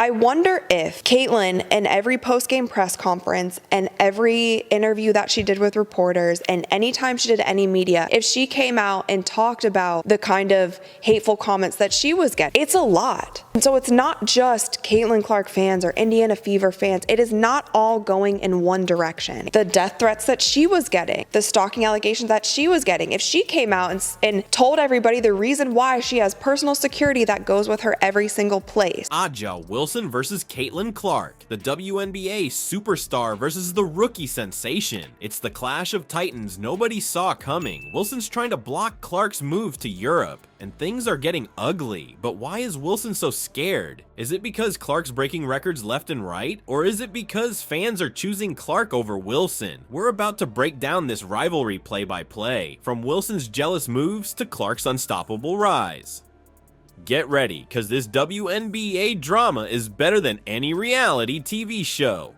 I wonder if Caitlyn, in every post-game press conference and every interview that she did with reporters and anytime she did any media, if she came out and talked about the kind of hateful comments that she was getting, it's a lot. And so it's not just Caitlin Clark fans or Indiana Fever fans. It is not all going in one direction. The death threats that she was getting, the stalking allegations that she was getting, if she came out and told everybody the reason why she has personal security that goes with her every single place. A'ja Wilson versus Caitlin Clark, the WNBA superstar versus the rookie sensation. It's the clash of titans nobody saw coming. Wilson's trying to block Clark's move to Europe, and things are getting ugly. But why is Wilson so scared? Is it because Clark's breaking records left and right? Or is it because fans are choosing Clark over Wilson? We're about to break down this rivalry play by play, from Wilson's jealous moves to Clark's unstoppable rise. Get ready, cause this WNBA drama is better than any reality TV show.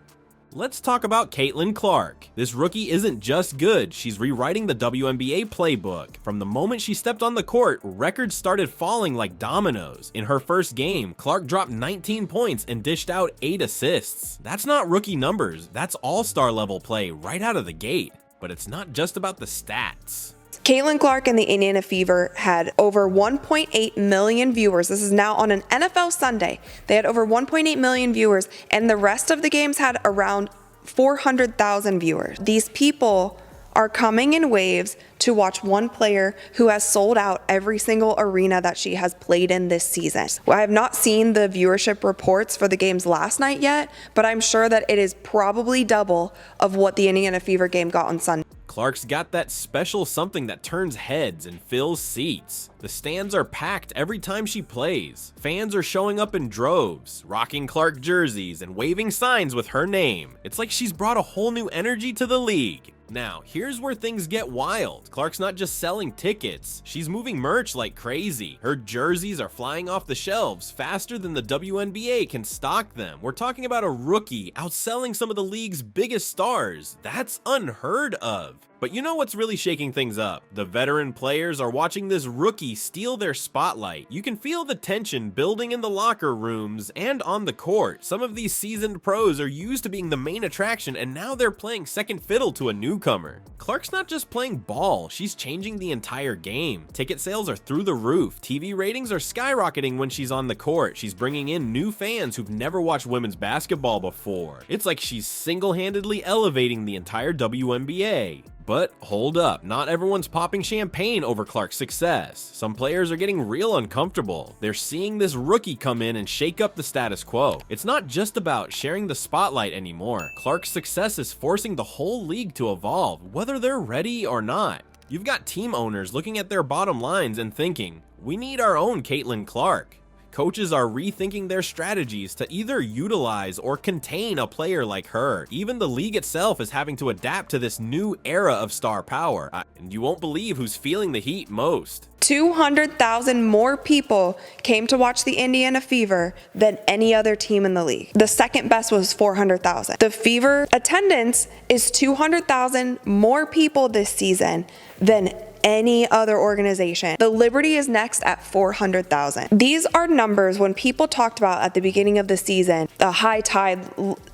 Let's talk about Caitlin Clark. This rookie isn't just good, she's rewriting the WNBA playbook. From the moment she stepped on the court, records started falling like dominoes. In her first game, Clark dropped 19 points and dished out 8 assists. That's not rookie numbers, that's all-star level play right out of the gate. But it's not just about the stats. Caitlin Clark and the Indiana Fever had over 1.8 million viewers. This is now on an NFL Sunday. They had over 1.8 million viewers, and the rest of the games had around 400,000 viewers. These people are coming in waves to watch one player who has sold out every single arena that she has played in this season. I have not seen the viewership reports for the games last night yet, but I'm sure that it is probably double of what the Indiana Fever game got on Sunday. Clark's got that special something that turns heads and fills seats. The stands are packed every time she plays. Fans are showing up in droves, rocking Clark jerseys and waving signs with her name. It's like she's brought a whole new energy to the league. Now, here's where things get wild. Clark's not just selling tickets, she's moving merch like crazy. Her jerseys are flying off the shelves faster than the WNBA can stock them. We're talking about a rookie outselling some of the league's biggest stars. That's unheard of. But you know what's really shaking things up? The veteran players are watching this rookie steal their spotlight. You can feel the tension building in the locker rooms and on the court. Some of these seasoned pros are used to being the main attraction, and now they're playing second fiddle to a newcomer. Clark's not just playing ball, she's changing the entire game. Ticket sales are through the roof. TV ratings are skyrocketing when she's on the court. She's bringing in new fans who've never watched women's basketball before. It's like she's single-handedly elevating the entire WNBA. But hold up, not everyone's popping champagne over Clark's success. Some players are getting real uncomfortable. They're seeing this rookie come in and shake up the status quo. It's not just about sharing the spotlight anymore. Clark's success is forcing the whole league to evolve, whether they're ready or not. You've got team owners looking at their bottom lines and thinking, we need our own Caitlin Clark. Coaches are rethinking their strategies to either utilize or contain a player like her. Even the league itself is having to adapt to this new era of star power. And you won't believe who's feeling the heat most. 200,000 more people came to watch the Indiana Fever than any other team in the league. The second best was 400,000. The Fever attendance is 200,000 more people this season than any other organization. The Liberty is next at 400,000. These are numbers when people talked about at the beginning of the season, the high tide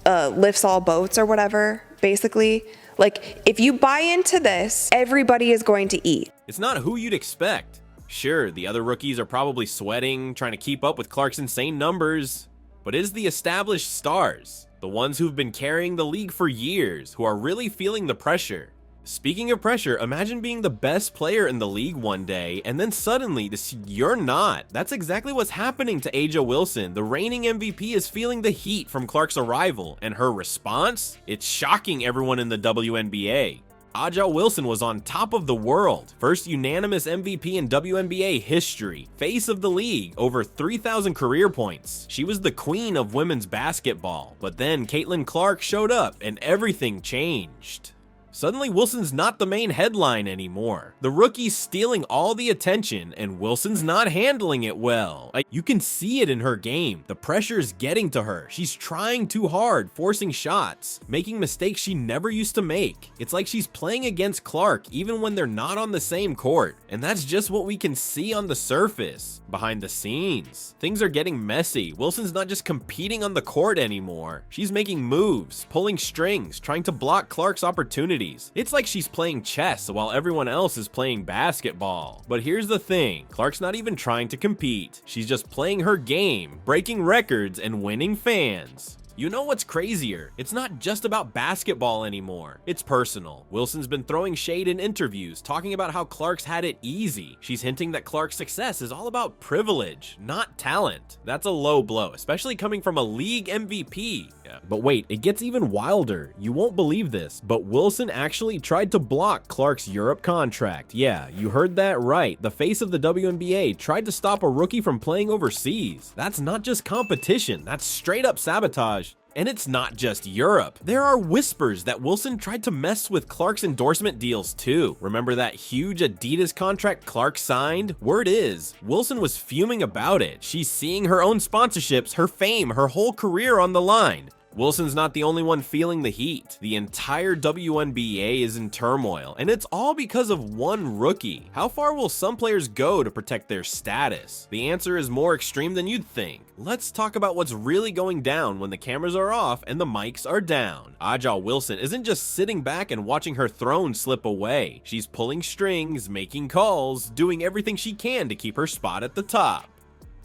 lifts all boats or whatever, basically. Like, if you buy into this, everybody is going to eat. It's not who you'd expect. Sure, the other rookies are probably sweating, trying to keep up with Clark's insane numbers, but it's the established stars, the ones who've been carrying the league for years, who are really feeling the pressure. Speaking of pressure, imagine being the best player in the league one day, and then suddenly you're not. That's exactly what's happening to A'ja Wilson. The reigning MVP is feeling the heat from Clark's arrival, and her response? It's shocking everyone in the WNBA. A'ja Wilson was on top of the world. First unanimous MVP in WNBA history. Face of the league, over 3,000 career points. She was the queen of women's basketball. But then Caitlin Clark showed up, and everything changed. Suddenly, Wilson's not the main headline anymore. The rookie's stealing all the attention, and Wilson's not handling it well. You can see it in her game. The pressure's getting to her. She's trying too hard, forcing shots, making mistakes she never used to make. It's like she's playing against Clark even when they're not on the same court. And that's just what we can see on the surface. Behind the scenes, things are getting messy. Wilson's not just competing on the court anymore. She's making moves, pulling strings, trying to block Clark's opportunities. It's like she's playing chess while everyone else is playing basketball. But here's the thing, Clark's not even trying to compete. She's just playing her game, breaking records and winning fans. You know what's crazier? It's not just about basketball anymore. It's personal. Wilson's been throwing shade in interviews, talking about how Clark's had it easy. She's hinting that Clark's success is all about privilege, not talent. That's a low blow, especially coming from a league MVP. Yeah. But wait, it gets even wilder. You won't believe this, but Wilson actually tried to block Clark's Europe contract. Yeah, you heard that right. The face of the WNBA tried to stop a rookie from playing overseas. That's not just competition, that's straight up sabotage. And it's not just Europe. There are whispers that Wilson tried to mess with Clark's endorsement deals too. Remember that huge Adidas contract Clark signed? Word is, Wilson was fuming about it. She's seeing her own sponsorships, her fame, her whole career on the line. Wilson's not the only one feeling the heat. The entire WNBA is in turmoil, and it's all because of one rookie. How far will some players go to protect their status? The answer is more extreme than you'd think. Let's talk about what's really going down when the cameras are off and the mics are down. A'ja Wilson isn't just sitting back and watching her throne slip away. She's pulling strings, making calls, doing everything she can to keep her spot at the top.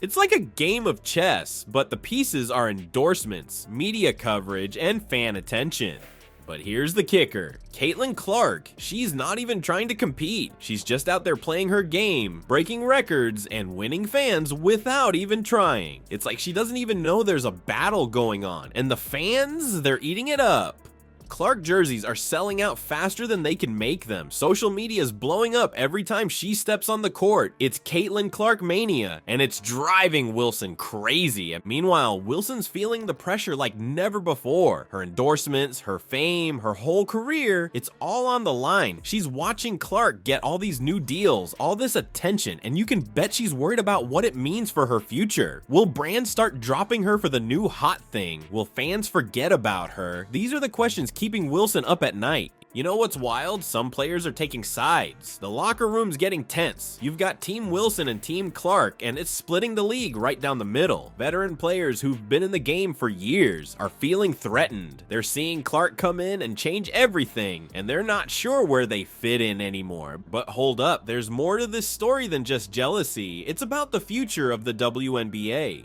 It's like a game of chess, but the pieces are endorsements, media coverage, and fan attention. But here's the kicker. Caitlin Clark, she's not even trying to compete. She's just out there playing her game, breaking records, and winning fans without even trying. It's like she doesn't even know there's a battle going on, and the fans, they're eating it up. Clark jerseys are selling out faster than they can make them. Social media is blowing up every time she steps on the court. It's Caitlin Clark mania, and it's driving Wilson crazy. Meanwhile, Wilson's feeling the pressure like never before. Her endorsements, her fame, her whole career, it's all on the line. She's watching Clark get all these new deals, all this attention, and you can bet she's worried about what it means for her future. Will brands start dropping her for the new hot thing? Will fans forget about her? These are the questions keeping Wilson up at night. You know what's wild? Some players are taking sides. The locker room's getting tense. You've got Team Wilson and Team Clark, and it's splitting the league right down the middle. Veteran players who've been in the game for years are feeling threatened. They're seeing Clark come in and change everything, and they're not sure where they fit in anymore. But hold up, there's more to this story than just jealousy. It's about the future of the WNBA.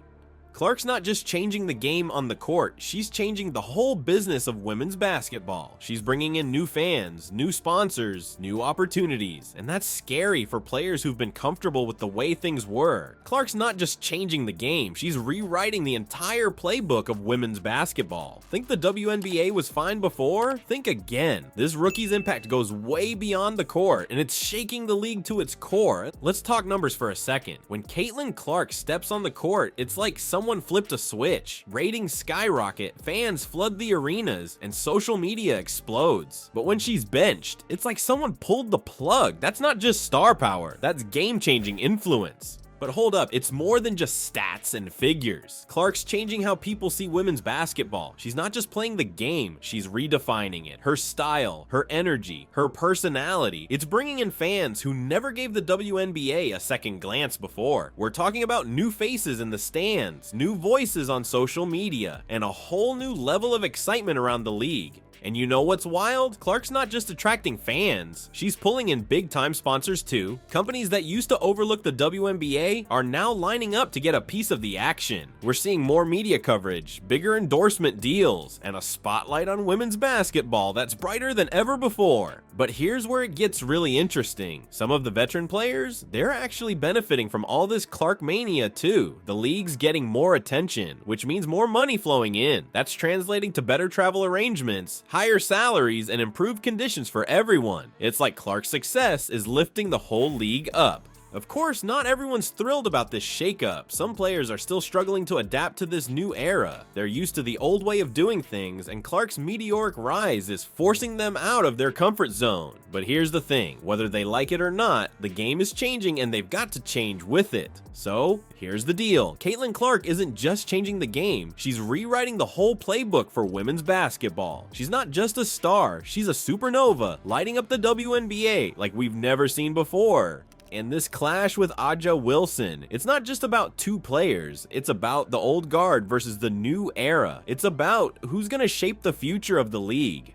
Clark's not just changing the game on the court, she's changing the whole business of women's basketball. She's bringing in new fans, new sponsors, new opportunities, and that's scary for players who've been comfortable with the way things were. Clark's not just changing the game, she's rewriting the entire playbook of women's basketball. Think the WNBA was fine before? Think again. This rookie's impact goes way beyond the court, and it's shaking the league to its core. Let's talk numbers for a second. When Caitlin Clark steps on the court, it's like someone flipped a switch. Ratings skyrocket, fans flood the arenas, and social media explodes. But when she's benched, it's like someone pulled the plug. That's not just star power, that's game-changing influence. But hold up, it's more than just stats and figures. Clark's changing how people see women's basketball. She's not just playing the game, she's redefining it. Her style, her energy, her personality. It's bringing in fans who never gave the WNBA a second glance before. We're talking about new faces in the stands, new voices on social media, and a whole new level of excitement around the league. And you know what's wild? Clark's not just attracting fans, she's pulling in big-time sponsors too. Companies that used to overlook the WNBA are now lining up to get a piece of the action. We're seeing more media coverage, bigger endorsement deals, and a spotlight on women's basketball that's brighter than ever before. But here's where it gets really interesting. Some of the veteran players, they're actually benefiting from all this Clark mania too. The league's getting more attention, which means more money flowing in. That's translating to better travel arrangements, higher salaries, and improved conditions for everyone. It's like Clark's success is lifting the whole league up. Of course, not everyone's thrilled about this shakeup. Some players are still struggling to adapt to this new era. They're used to the old way of doing things, and Clark's meteoric rise is forcing them out of their comfort zone. But here's the thing, whether they like it or not, the game is changing and they've got to change with it. So, here's the deal. Caitlin Clark isn't just changing the game, she's rewriting the whole playbook for women's basketball. She's not just a star, she's a supernova, lighting up the WNBA like we've never seen before. And this clash with Aja Wilson, it's not just about two players, it's about the old guard versus the new era. It's about who's gonna shape the future of the league.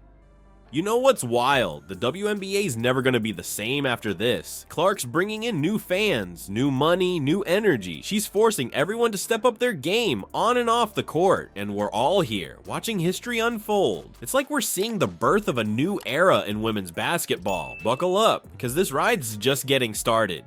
You know what's wild? The WNBA's never gonna be the same after this. Clark's bringing in new fans, new money, new energy. She's forcing everyone to step up their game on and off the court. And we're all here, watching history unfold. It's like we're seeing the birth of a new era in women's basketball. Buckle up, because this ride's just getting started.